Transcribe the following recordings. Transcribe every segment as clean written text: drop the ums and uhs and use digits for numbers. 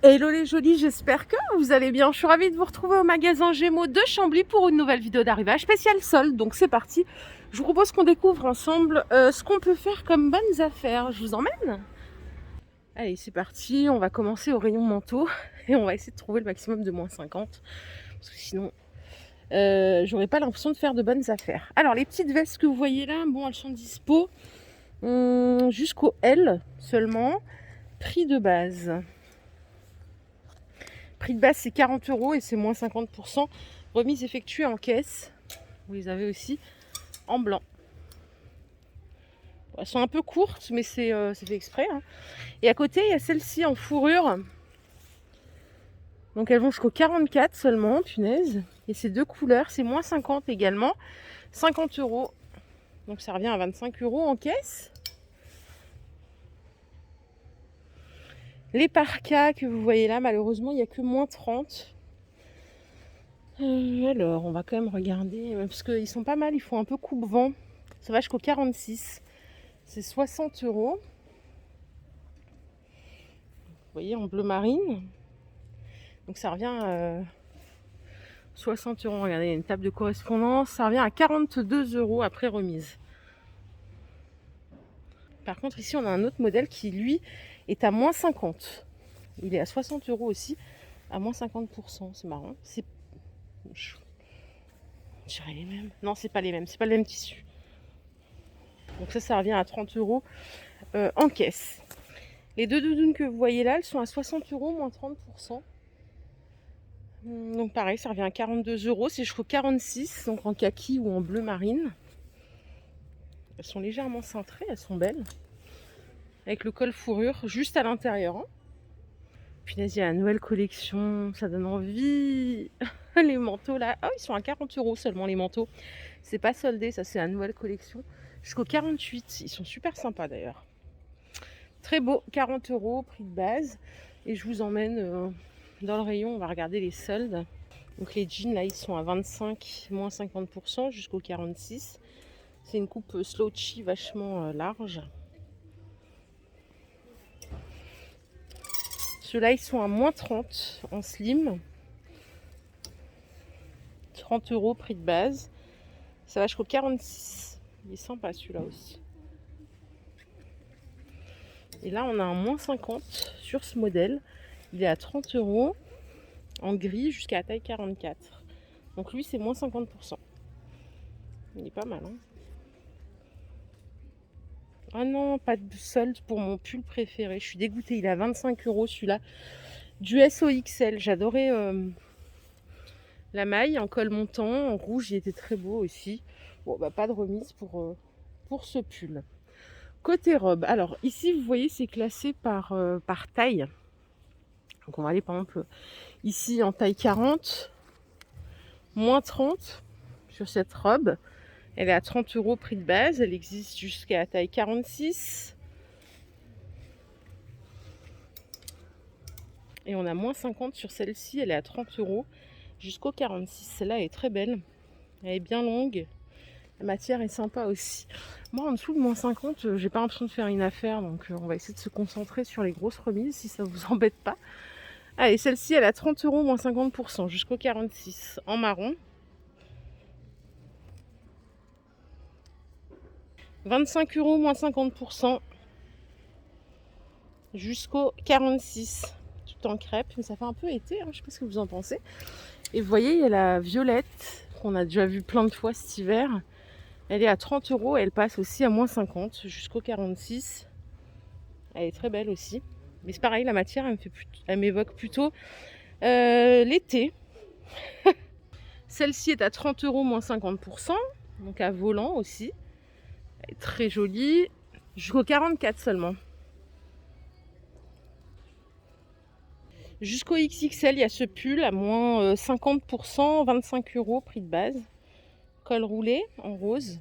Hello les jolis, j'espère que vous allez bien. Je suis ravie de vous retrouver au magasin Gémeaux de Chambly pour une nouvelle vidéo d'arrivage spéciale solde. Donc c'est parti, je vous propose qu'on découvre ensemble ce qu'on peut faire comme bonnes affaires. Je vous emmène. Allez, c'est parti, on va commencer au rayon manteau et on va essayer de trouver le maximum de moins 50. Parce que sinon, j'aurais pas l'impression de faire de bonnes affaires. Alors les petites vestes que vous voyez là, bon, elles sont dispo jusqu'au L seulement. Prix de base. Prix de base c'est 40 € et c'est moins 50%. Remise effectuée en caisse. Vous les avez aussi en blanc. Elles sont un peu courtes mais c'est fait exprès. Hein. Et à côté il y a celle-ci en fourrure. Donc elles vont jusqu'au 44 seulement, punaise. Et c'est deux couleurs, c'est moins 50 également. 50 €. Donc ça revient à 25 € en caisse. Les parkas que vous voyez là, malheureusement, il n'y a que moins 30. Alors, on va quand même regarder, parce qu'ils sont pas mal, ils font un peu coupe-vent. Ça va jusqu'au 46. C'est 60 €. Vous voyez, en bleu marine. Donc ça revient à 60 €. Regardez, il y a une table de correspondance. Ça revient à 42 € après remise. Par contre, ici, on a un autre modèle qui, lui, est à moins 50. Il est à 60 € aussi, à moins 50%. C'est marrant. Je dirais les mêmes. Non, c'est pas les mêmes. C'est pas le même tissu. Donc ça revient à 30 € en caisse. Les deux doudounes que vous voyez là, elles sont à 60 €, moins 30%. Donc pareil, ça revient à 42 €. C'est jusqu'au 46, donc en kaki ou en bleu marine. Elles sont légèrement cintrées, elles sont belles. Avec le col fourrure juste à l'intérieur. Hein. Puis là, il y a la nouvelle collection, ça donne envie. Les manteaux là, oh, ils sont à 40 € seulement les manteaux. C'est pas soldé, ça c'est la nouvelle collection. Jusqu'au 48, ils sont super sympas d'ailleurs. Très beau, 40 €, prix de base. Et je vous emmène dans le rayon, on va regarder les soldes. Donc les jeans là, ils sont à 25, moins 50% jusqu'au 46. C'est une coupe slouchy vachement large. Ceux-là, ils sont à moins 30 en slim. 30 € prix de base. Ça va jusqu'au 46. Il est sympa celui-là aussi. Et là, on a un moins 50 sur ce modèle. Il est à 30 € en gris jusqu'à la taille 44. Donc lui, c'est moins 50%. Il est pas mal. Hein. Ah non, pas de solde pour mon pull préféré. Je suis dégoûtée. Il est à 25 € celui-là. Du SOXL. J'adorais la maille en col montant. En rouge, il était très beau aussi. Bon, bah pas de remise pour ce pull. Côté robe. Alors ici, vous voyez, c'est classé par taille. Donc on va aller par exemple ici en taille 40. Moins 30 sur cette robe. Elle est à 30 € prix de base. Elle existe jusqu'à la taille 46. Et on a moins 50 sur celle-ci. Elle est à 30 € jusqu'au 46. Celle-là est très belle. Elle est bien longue. La matière est sympa aussi. Moi, en dessous de moins 50, j'ai pas l'impression de faire une affaire. Donc on va essayer de se concentrer sur les grosses remises si ça vous embête pas. Allez, celle-ci, elle est à 30 € moins 50% jusqu'au 46 en marron. 25 € moins 50% jusqu'au 46, tout en crêpe, mais ça fait un peu été, hein, je sais pas ce que vous en pensez. Et vous voyez, il y a la violette qu'on a déjà vu plein de fois cet hiver. Elle est à 30 € et elle passe aussi à moins 50 jusqu'au 46. Elle est très belle aussi. Mais c'est pareil, la matière, elle m'évoque plutôt l'été. Celle-ci est à 30 € moins 50%, donc à volant aussi. Elle est très jolie, jusqu'au 44 seulement. Jusqu'au XXL, il y a ce pull à moins 50%, 25 € prix de base. Col roulé en rose.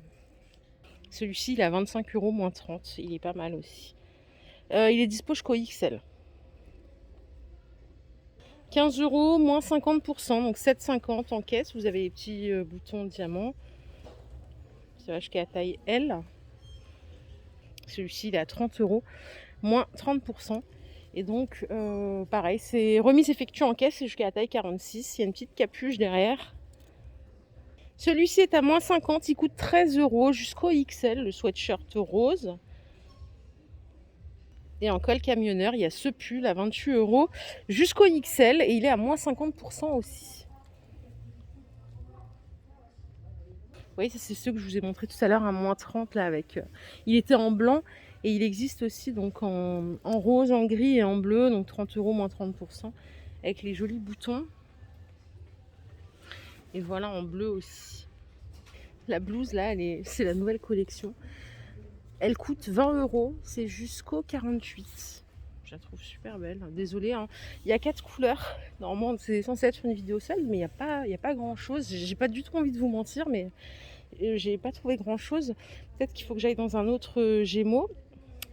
Celui-ci, il est à 25 € moins 30. Il est pas mal aussi. Il est dispo jusqu'au XL. 15 € moins 50%, donc 7,50 € en caisse. Vous avez les petits boutons diamants. Ça va jusqu'à la taille L. Celui-ci, il est à 30 € moins 30%. Et donc, pareil, c'est remise effectuée en caisse jusqu'à la taille 46. Il y a une petite capuche derrière. Celui-ci est à moins 50, il coûte 13 € jusqu'au XL, le sweatshirt rose. Et en col camionneur, il y a ce pull à 28 € jusqu'au XL et il est à moins 50% aussi. Vous voyez, ça c'est ceux que je vous ai montré tout à l'heure à moins 30 là avec. Il était en blanc et il existe aussi donc en rose, en gris et en bleu, donc 30 € moins 30% avec les jolis boutons. Et voilà en bleu aussi. La blouse là, c'est la nouvelle collection. Elle coûte 20 €, c'est jusqu'au 48. Je la trouve super belle. Désolée, hein. Il y a 4 couleurs. Normalement, c'est censé être une vidéo seule, mais il y a pas grand chose. J'ai pas du tout envie de vous mentir, mais j'ai pas trouvé grand chose. Peut-être qu'il faut que j'aille dans un autre Gémeaux.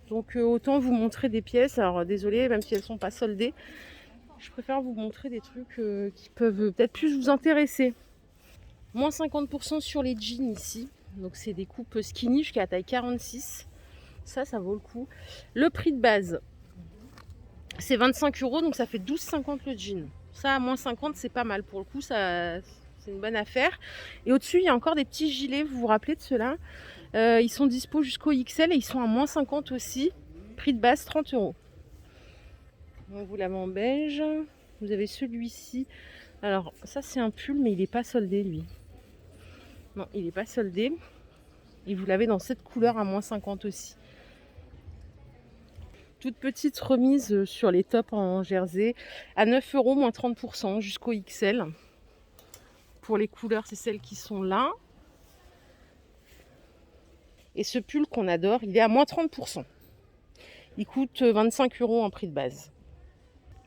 Donc autant vous montrer des pièces. Alors désolée, même si elles sont pas soldées, je préfère vous montrer des trucs qui peuvent peut-être plus vous intéresser. Moins 50% sur les jeans ici. Donc c'est des coupes skinny jusqu'à la taille 46. Ça vaut le coup. Le prix de base, c'est 25 €, donc ça fait 12,50 € le jean. Ça, à moins 50, c'est pas mal. Pour le coup, ça, c'est une bonne affaire. Et au-dessus, il y a encore des petits gilets. Vous vous rappelez de ceux-là? Ils sont dispo jusqu'au XL et ils sont à moins 50 aussi. Prix de base, 30 €. Donc vous l'avez en beige. Vous avez celui-ci. Alors, ça, c'est un pull, mais il n'est pas soldé, lui. Non, il n'est pas soldé. Et vous l'avez dans cette couleur à moins 50 aussi. Toute petite remise sur les tops en jersey à 9 € moins 30% jusqu'au XL. Pour les couleurs, c'est celles qui sont là. Et ce pull qu'on adore, il est à moins 30%. Il coûte 25 € en prix de base.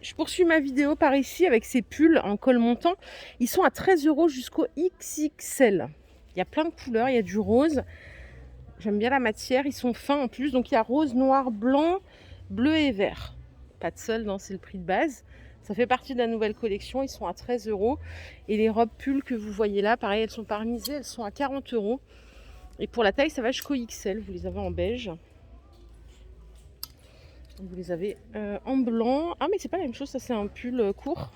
Je poursuis ma vidéo par ici avec ces pulls en col montant. Ils sont à 13 € jusqu'au XXL. Il y a plein de couleurs, il y a du rose. J'aime bien la matière, ils sont fins en plus. Donc il y a rose, noir, blanc, bleu et vert. Pas de solde, c'est le prix de base. Ça fait partie de la nouvelle collection, ils sont à 13 €. Et les robes pulls que vous voyez là, pareil, elles sont parmisées, elles sont à 40 €. Et pour la taille, ça va jusqu'au XL. Vous les avez en beige. Vous les avez en blanc. Ah mais c'est pas la même chose, ça c'est un pull court.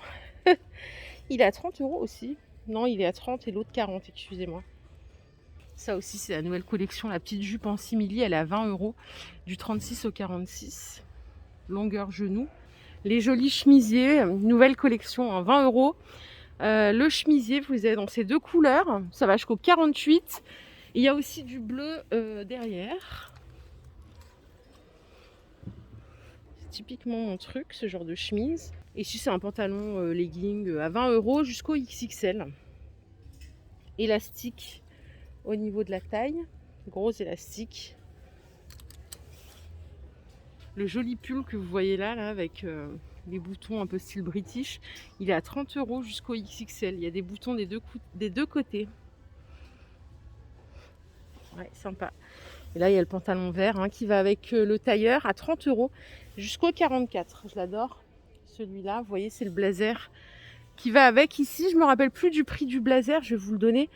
Il est à 30 € aussi. Non, il est à 30 et l'autre 40, excusez-moi. Ça aussi, c'est la nouvelle collection. La petite jupe en simili, elle est à 20 € du 36 au 46. Longueur genou. Les jolis chemisiers, nouvelle collection en 20 €. Le chemisier, vous les avez dans ces deux couleurs. Ça va jusqu'au 48. Et il y a aussi du bleu derrière. C'est typiquement mon truc, ce genre de chemise. Et ici, c'est un pantalon legging à 20 € jusqu'au XXL. Élastique au niveau de la taille, gros élastique. Le joli pull que vous voyez là avec les boutons un peu style british, il est à 30 € jusqu'au XXL. Il y a des boutons des deux côtés. Ouais, sympa. Et là, il y a le pantalon vert qui va avec le tailleur à 30 € jusqu'au 44. Je l'adore. Celui-là, vous voyez, c'est le blazer qui va avec. Ici, je me rappelle plus du prix du blazer, je vais vous le donner.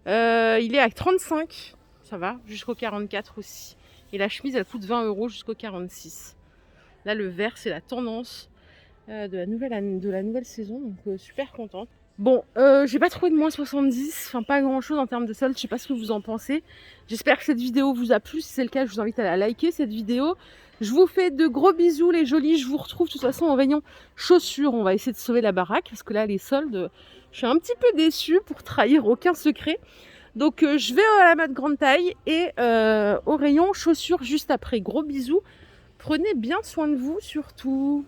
Il est à 35, ça va, jusqu'au 44 aussi. Et la chemise, elle coûte 20 € jusqu'au 46. Là, le vert, c'est la tendance de la nouvelle saison, donc super contente. Bon, j'ai pas trouvé de moins 70, enfin pas grand chose en termes de solde, je sais pas ce que vous en pensez. J'espère que cette vidéo vous a plu, si c'est le cas, je vous invite à la liker cette vidéo. Je vous fais de gros bisous les jolis, je vous retrouve de toute façon en rayon chaussures. On va essayer de sauver la baraque, parce que là, les soldes, je suis un petit peu déçue pour trahir aucun secret. Donc je vais à la mode grande taille et au rayon chaussures juste après. Gros bisous, prenez bien soin de vous surtout.